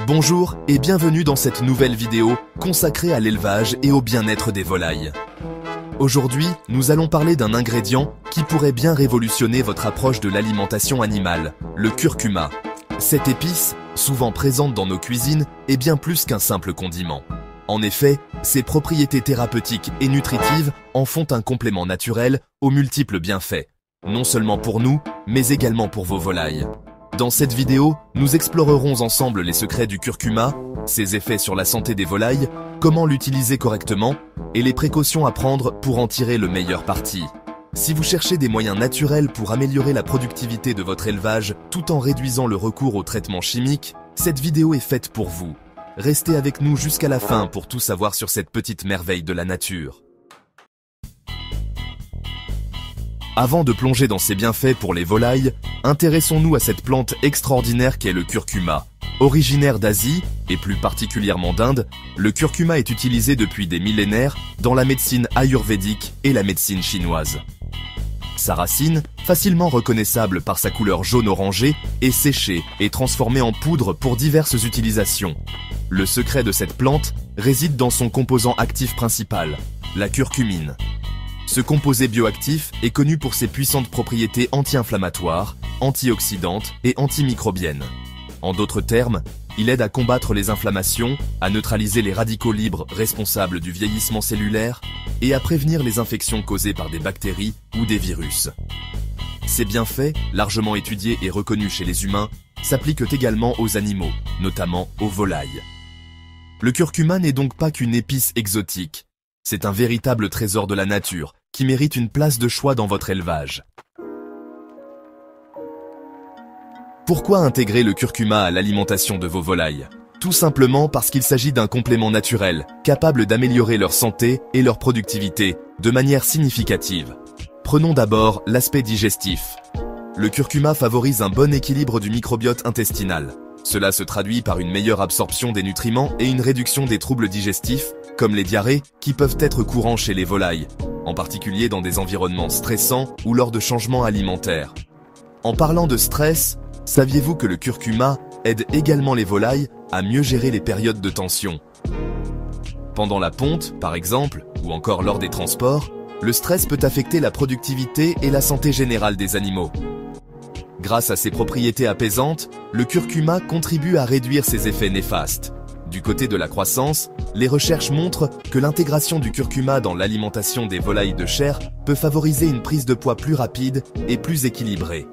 Bonjour et bienvenue dans cette nouvelle vidéo consacrée à l'élevage et au bien-être des volailles. Aujourd'hui, nous allons parler d'un ingrédient qui pourrait bien révolutionner votre approche de l'alimentation animale, le curcuma. Cette épice, souvent présente dans nos cuisines, est bien plus qu'un simple condiment. En effet, ses propriétés thérapeutiques et nutritives en font un complément naturel aux multiples bienfaits, non seulement pour nous, mais également pour vos volailles. Dans cette vidéo, nous explorerons ensemble les secrets du curcuma, ses effets sur la santé des volailles, comment l'utiliser correctement et les précautions à prendre pour en tirer le meilleur parti. Si vous cherchez des moyens naturels pour améliorer la productivité de votre élevage tout en réduisant le recours aux traitements chimiques, cette vidéo est faite pour vous. Restez avec nous jusqu'à la fin pour tout savoir sur cette petite merveille de la nature. Avant de plonger dans ses bienfaits pour les volailles, intéressons-nous à cette plante extraordinaire qu'est le curcuma. Originaire d'Asie, et plus particulièrement d'Inde, le curcuma est utilisé depuis des millénaires dans la médecine ayurvédique et la médecine chinoise. Sa racine, facilement reconnaissable par sa couleur jaune-orangé, est séchée et transformée en poudre pour diverses utilisations. Le secret de cette plante réside dans son composant actif principal, la curcumine. Ce composé bioactif est connu pour ses puissantes propriétés anti-inflammatoires, antioxydantes et antimicrobiennes. En d'autres termes, il aide à combattre les inflammations, à neutraliser les radicaux libres responsables du vieillissement cellulaire et à prévenir les infections causées par des bactéries ou des virus. Ces bienfaits, largement étudiés et reconnus chez les humains, s'appliquent également aux animaux, notamment aux volailles. Le curcuma n'est donc pas qu'une épice exotique. C'est un véritable trésor de la nature qui mérite une place de choix dans votre élevage. Pourquoi intégrer le curcuma à l'alimentation de vos volailles? Tout simplement parce qu'il s'agit d'un complément naturel, capable d'améliorer leur santé et leur productivité de manière significative. Prenons d'abord l'aspect digestif. Le curcuma favorise un bon équilibre du microbiote intestinal. Cela se traduit par une meilleure absorption des nutriments et une réduction des troubles digestifs, comme les diarrhées, qui peuvent être courants chez les volailles, en particulier dans des environnements stressants ou lors de changements alimentaires. En parlant de stress, saviez-vous que le curcuma aide également les volailles à mieux gérer les périodes de tension? Pendant la ponte, par exemple, ou encore lors des transports, le stress peut affecter la productivité et la santé générale des animaux. Grâce à ses propriétés apaisantes, le curcuma contribue à réduire ses effets néfastes. Du côté de la croissance, les recherches montrent que l'intégration du curcuma dans l'alimentation des volailles de chair peut favoriser une prise de poids plus rapide et plus équilibrée.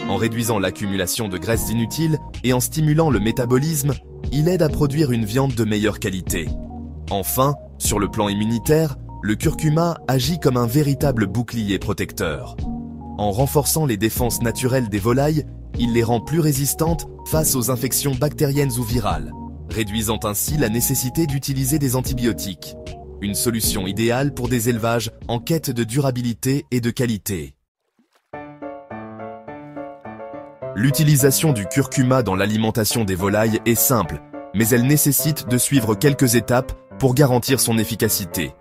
En réduisant l'accumulation de graisses inutiles et en stimulant le métabolisme, il aide à produire une viande de meilleure qualité. Enfin, sur le plan immunitaire, le curcuma agit comme un véritable bouclier protecteur. En renforçant les défenses naturelles des volailles, il les rend plus résistantes face aux infections bactériennes ou virales, réduisant ainsi la nécessité d'utiliser des antibiotiques. Une solution idéale pour des élevages en quête de durabilité et de qualité. L'utilisation du curcuma dans l'alimentation des volailles est simple, mais elle nécessite de suivre quelques étapes pour garantir son efficacité.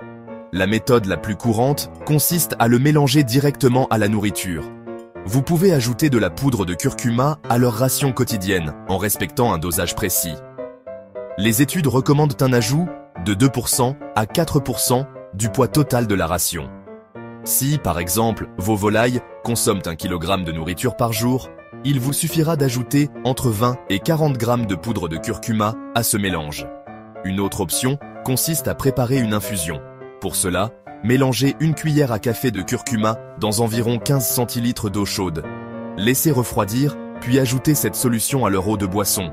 La méthode la plus courante consiste à le mélanger directement à la nourriture. Vous pouvez ajouter de la poudre de curcuma à leur ration quotidienne en respectant un dosage précis. Les études recommandent un ajout de 2% à 4% du poids total de la ration. Si, par exemple, vos volailles consomment 1 kg de nourriture par jour, il vous suffira d'ajouter entre 20 et 40 g de poudre de curcuma à ce mélange. Une autre option consiste à préparer une infusion. Pour cela, mélangez 1 cuillère à café de curcuma dans environ 15 centilitres d'eau chaude. Laissez refroidir, puis ajoutez cette solution à leur eau de boisson.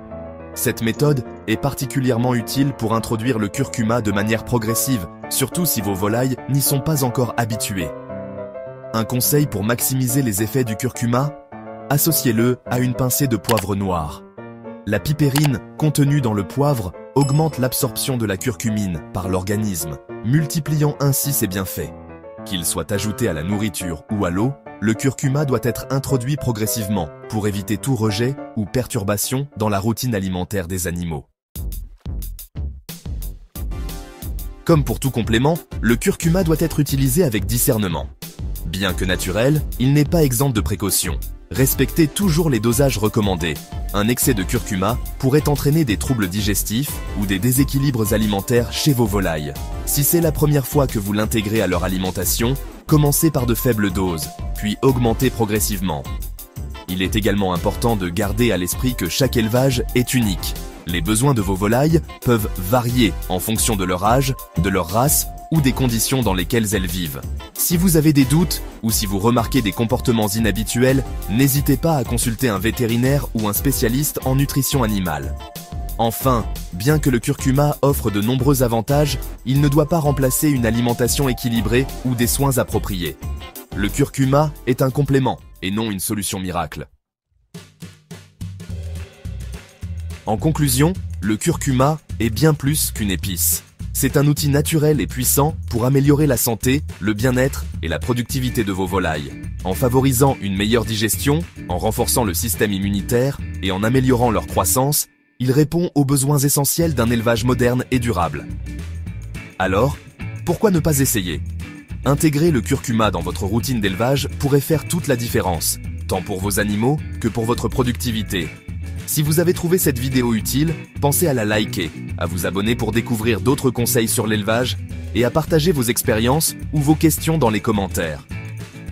Cette méthode est particulièrement utile pour introduire le curcuma de manière progressive, surtout si vos volailles n'y sont pas encore habituées. Un conseil pour maximiser les effets du curcuma? Associez-le à une pincée de poivre noir. La pipérine contenue dans le poivre augmente l'absorption de la curcumine par l'organisme, multipliant ainsi ses bienfaits. Qu'il soit ajouté à la nourriture ou à l'eau, le curcuma doit être introduit progressivement pour éviter tout rejet ou perturbation dans la routine alimentaire des animaux. Comme pour tout complément, le curcuma doit être utilisé avec discernement. Bien que naturel, il n'est pas exempt de précautions. Respectez toujours les dosages recommandés. Un excès de curcuma pourrait entraîner des troubles digestifs ou des déséquilibres alimentaires chez vos volailles. Si c'est la première fois que vous l'intégrez à leur alimentation, commencez par de faibles doses, puis augmentez progressivement. Il est également important de garder à l'esprit que chaque élevage est unique. Les besoins de vos volailles peuvent varier en fonction de leur âge, de leur race ou des conditions dans lesquelles elles vivent. Si vous avez des doutes ou si vous remarquez des comportements inhabituels, n'hésitez pas à consulter un vétérinaire ou un spécialiste en nutrition animale. Enfin, bien que le curcuma offre de nombreux avantages, il ne doit pas remplacer une alimentation équilibrée ou des soins appropriés. Le curcuma est un complément et non une solution miracle. En conclusion, le curcuma est bien plus qu'une épice. C'est un outil naturel et puissant pour améliorer la santé, le bien-être et la productivité de vos volailles. En favorisant une meilleure digestion, en renforçant le système immunitaire et en améliorant leur croissance, il répond aux besoins essentiels d'un élevage moderne et durable. Alors, pourquoi ne pas essayer ? Intégrer le curcuma dans votre routine d'élevage pourrait faire toute la différence, tant pour vos animaux que pour votre productivité. Si vous avez trouvé cette vidéo utile, pensez à la liker, à vous abonner pour découvrir d'autres conseils sur l'élevage et à partager vos expériences ou vos questions dans les commentaires.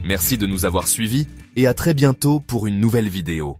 Merci de nous avoir suivis et à très bientôt pour une nouvelle vidéo.